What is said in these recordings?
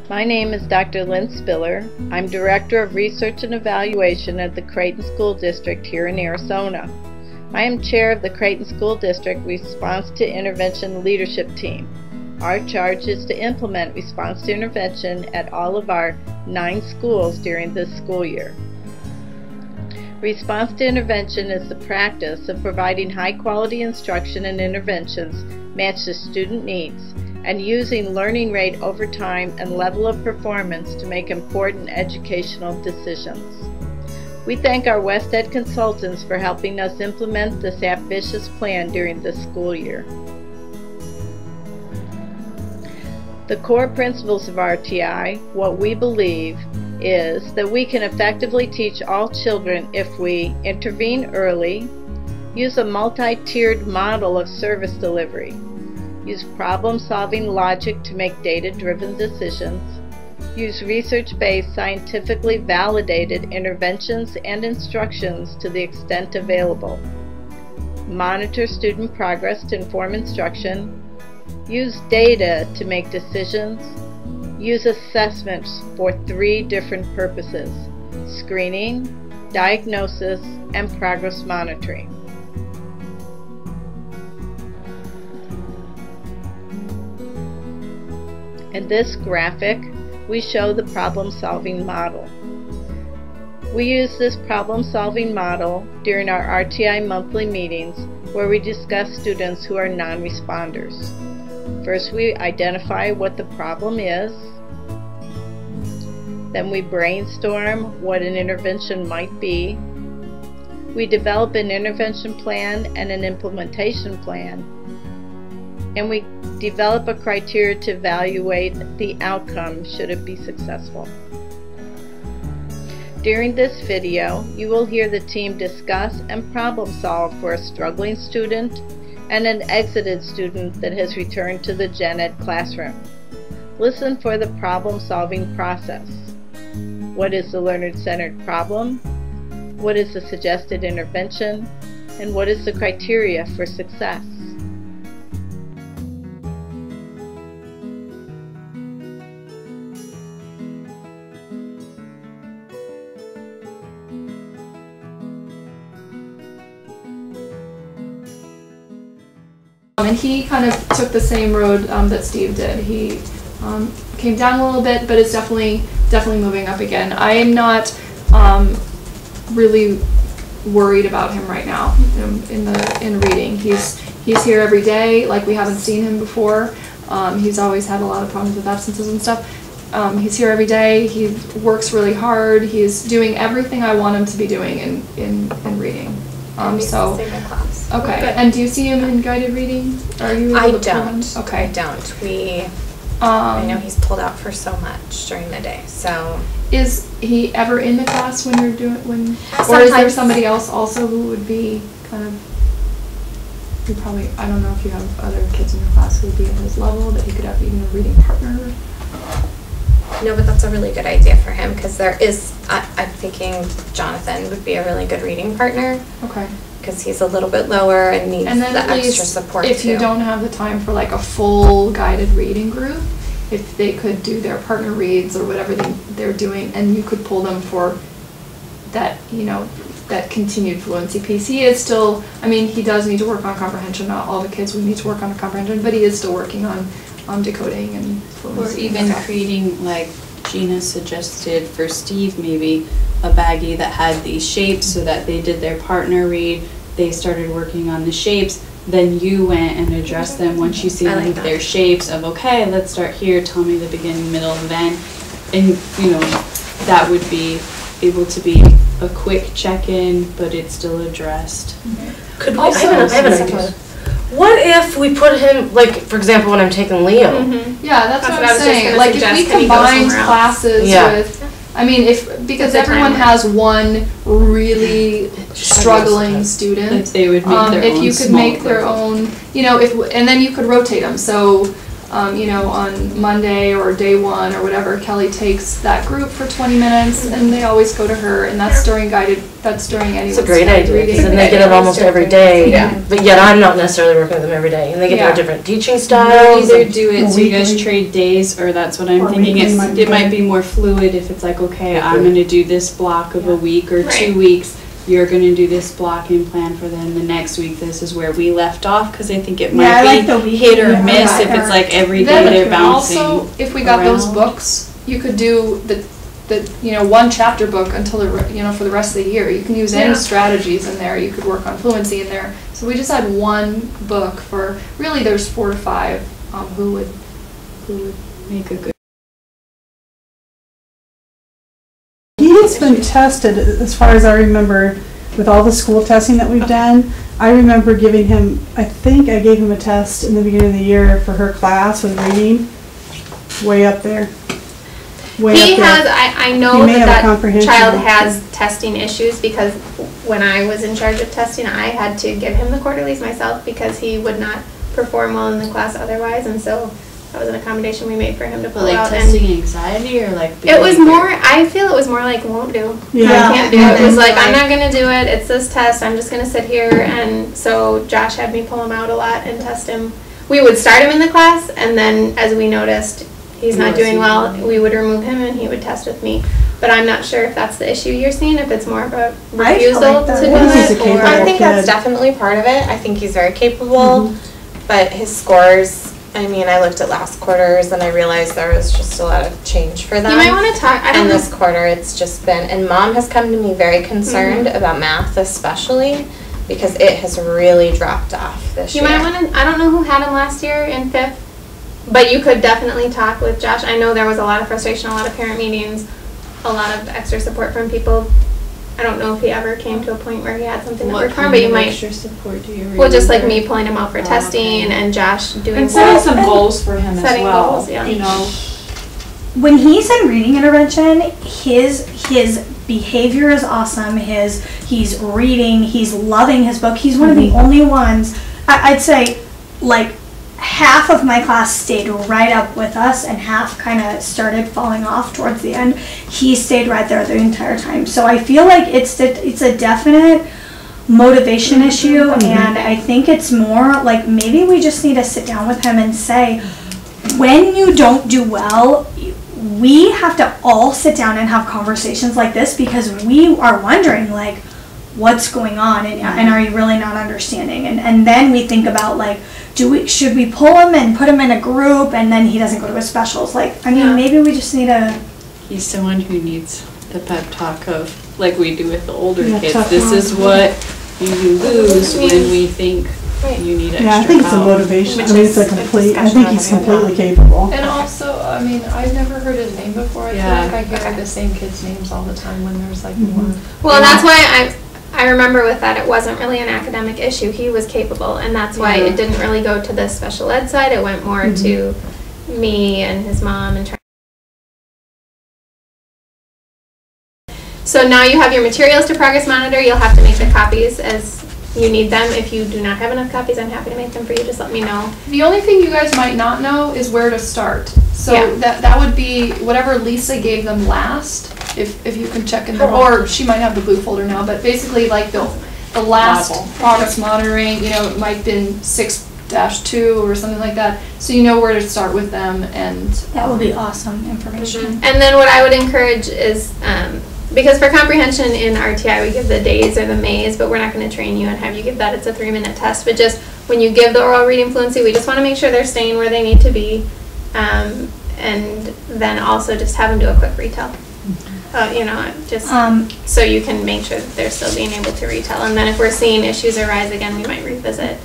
My name is Dr. Lynn Spiller. I'm Director of Research and Evaluation at the Creighton School District here in Arizona. I am Chair of the Creighton School District Response to Intervention Leadership Team. Our charge is to implement response to intervention at all of our 9 schools during this school year. Response to intervention is the practice of providing high-quality instruction and interventions matched to student needs, and using learning rate over time and level of performance to make important educational decisions. We thank our West Ed consultants for helping us implement this ambitious plan during this school year. The core principles of RtI, what we believe, is that we can effectively teach all children if we intervene early, use a multi-tiered model of service delivery, use problem-solving logic to make data-driven decisions, use research-based, scientifically validated interventions and instructions to the extent available, monitor student progress to inform instruction, use data to make decisions, use assessments for 3 different purposes: screening, diagnosis, and progress monitoring. In this graphic, we show the problem-solving model. We use this problem-solving model during our RtI monthly meetings where we discuss students who are non-responders. First, we identify what the problem is. Then we brainstorm what an intervention might be. We develop an intervention plan and an implementation plan. And we develop a criteria to evaluate the outcome should it be successful. During this video, you will hear the team discuss and problem solve for a struggling student and an exited student that has returned to the Gen Ed classroom. Listen for the problem-solving process. What is the learner-centered problem? What is the suggested intervention? And what is the criteria for success? And he kind of took the same road that Steve did. He came down a little bit, but it's definitely moving up again. I am not really worried about him right now in reading. He's here every day, like we haven't seen him before. He's always had a lot of problems with absences and stuff. He's here every day. He works really hard. He's doing everything I want him to be doing in reading. So okay. Good. And do you see him in guided reading? Are you? I don't. Okay. I don't. I know he's pulled out for so much during the day. So is he ever in the class when you're doing Sometimes. Or is there somebody else also who would be kind of? You probably. I don't know if you have other kids in your class who would be at his level that he could have even a reading partner. No, but that's a really good idea for him because there is. I'm thinking Jonathan would be a really good reading partner. Okay. Because he's a little bit lower and needs and then the at extra least support if too. you don't have the time for like a full guided reading group, if they could do their partner reads or whatever they're doing, and you could pull them for that, that continued fluency piece. He is still, he does need to work on comprehension. Not all the kids would need to work on comprehension, but he is still working on decoding and fluency. Or even creating, like Gina suggested for Steve, maybe a baggie that had these shapes so that they did their partner read, they started working on the shapes, then you went and addressed them once you see their shapes of, okay, let's start here, tell me the beginning, middle, and end. And, that would be able to be a quick check-in, but it's still addressed. Could we, I have an idea. What if we put him, like, for example, when I'm taking Liam? Yeah, that's what I was saying. Like, if we combined classes with, because everyone has one really struggling student, they would make their if own you could make their own, and then you could rotate them. So you know, on Monday or day one or whatever, Kelly takes that group for 20 minutes, and they always go to her, and that's during anyone's It's a great idea, reading. because then they get it almost every day. Yeah. But yet I'm not necessarily working with them every day, and they get Yeah. their different teaching Or styles. either and- do it so you guys Weekly. trade days, or that's what I'm Or thinking. weekly might be It might good. be more fluid if it's like, okay, I'm gonna do this block of a week or Right. 2 weeks. You're gonna do this block and plan for them. The next week, this is where we left off, because I think it Yeah, I might like the be weekly hit or one miss if better. it's like every day Then they're bouncing. also, if we got those around. books, you could do the you know, one chapter book until you know, for the rest of the year. You can use any Yeah. strategies in there. You could work on fluency in there. So we just had one book for, really there's 4 to 5 who would Make a good. He's been tested, as far as I remember, with all the school testing that we've done. I remember giving him, I think I gave him a test in the beginning of the year for her class with reading. Way up there. Way He up there. has, I know He may have a that comprehension child one. has testing issues because when I was in charge of testing, I had to give him the quarterlies myself because he would not perform well in the class otherwise, and so that was an accommodation we made for him to pull Like out. testing anxiety, or like It was behavior? more, I feel it was more like won't do. Yeah. I can't do it. It was like, I'm not gonna do it. It's this test. I'm just gonna sit here. And so Josh had me pull him out a lot and test him. We would start him in the class, and then as we noticed he's not doing well, we would remove him and he would test with me. But I'm not sure if that's the issue you're seeing, if it's more of a I feel refusal like that to do is. He's a it, or capable I think that's kid. definitely part of it. I think he's very capable, but his scores, I mean, I looked at last quarters and I realized there was just a lot of change for them. you might want to talk. I don't And know. this quarter, it's just been, and mom has come to me very concerned about math especially, because it has really dropped off this You year. might want to, I don't know who had him last year in 5th, but you could definitely talk with Josh. I know there was a lot of frustration, a lot of parent meetings, a lot of extra support from people. I don't know if he ever came to a point where he had something that What worked for him, kind but you of might, extra support do you well, just like remember? me pulling him out for Oh, testing okay. and Josh doing And setting well. some goals for him as Setting well. goals, yeah. You know, When he's in reading intervention, his behavior is awesome. He's reading, he's loving his book. He's one of the only ones, I'd say, like half of my class stayed right up with us and half kind of started falling off towards the end. He stayed right there the entire time. So I feel like it's a definite motivation issue, and I think it's more like maybe we just need to sit down with him and say, when you don't do well, we have to all sit down and have conversations like this, because we are wondering, like, what's going on, and are you really not understanding? And then we think about, like, should we pull him and put him in a group, and then he doesn't go to his specials? Like, I mean, Yeah. maybe we just need to. he's someone who needs the pep talk of, like we do with the older Yeah, kids. tough This is what you lose when we think you need extra Yeah, I think it's a help. motivation. I Which mean, is it's a a complete, I discussion think we're he's having completely about. capable. And also, I mean, I've never heard his name before. I Yeah. feel like I hear the same kids' names all the time when there's like more. Well, and that's why I remember with that, it wasn't really an academic issue. He was capable, and that's why Yeah. it didn't really go to the special ed side. It went more to me and his mom and trying. So now you have your materials to progress monitor. You'll have to make the copies as you need them. If you do not have enough copies, I'm happy to make them for you. Just let me know. The only thing you guys might not know is where to start. So Yeah. that would be whatever Lisa gave them last. If you can check in there, or she might have the blue folder now. But basically, like the last Model. progress monitoring, you know, it might have been 6-2 or something like that. So you know where to start with them, and That would be awesome information. And then what I would encourage is, because for comprehension in RTI we give the days or the Mays, but we're not going to train you and have you give that. It's a 3-minute test. But just when you give the oral reading fluency, we just want to make sure they're staying where they need to be, and then also just have them do a quick retell. You know, just so you can make sure that they're still being able to retell. And then if we're seeing issues arise again, we might revisit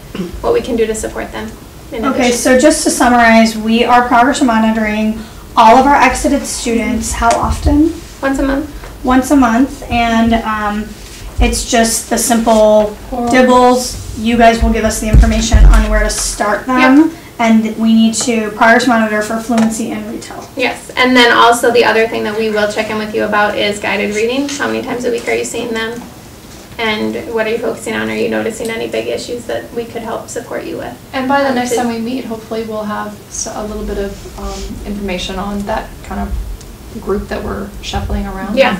what we can do to support them. in Okay, addition. so just to summarize, we are progress monitoring all of our exited students. How often? Once a month. Once a month, and it's just the simple dibbles. You guys will give us the information on where to start them, and we need to progress monitor for fluency and retell. Yes, and then also the other thing that we will check in with you about is guided reading. How many times a week are you seeing them? And what are you focusing on? Are you noticing any big issues that we could help support you with? And by the next time we meet, hopefully we'll have a little bit of information on that kind of group that we're shuffling around. Yeah.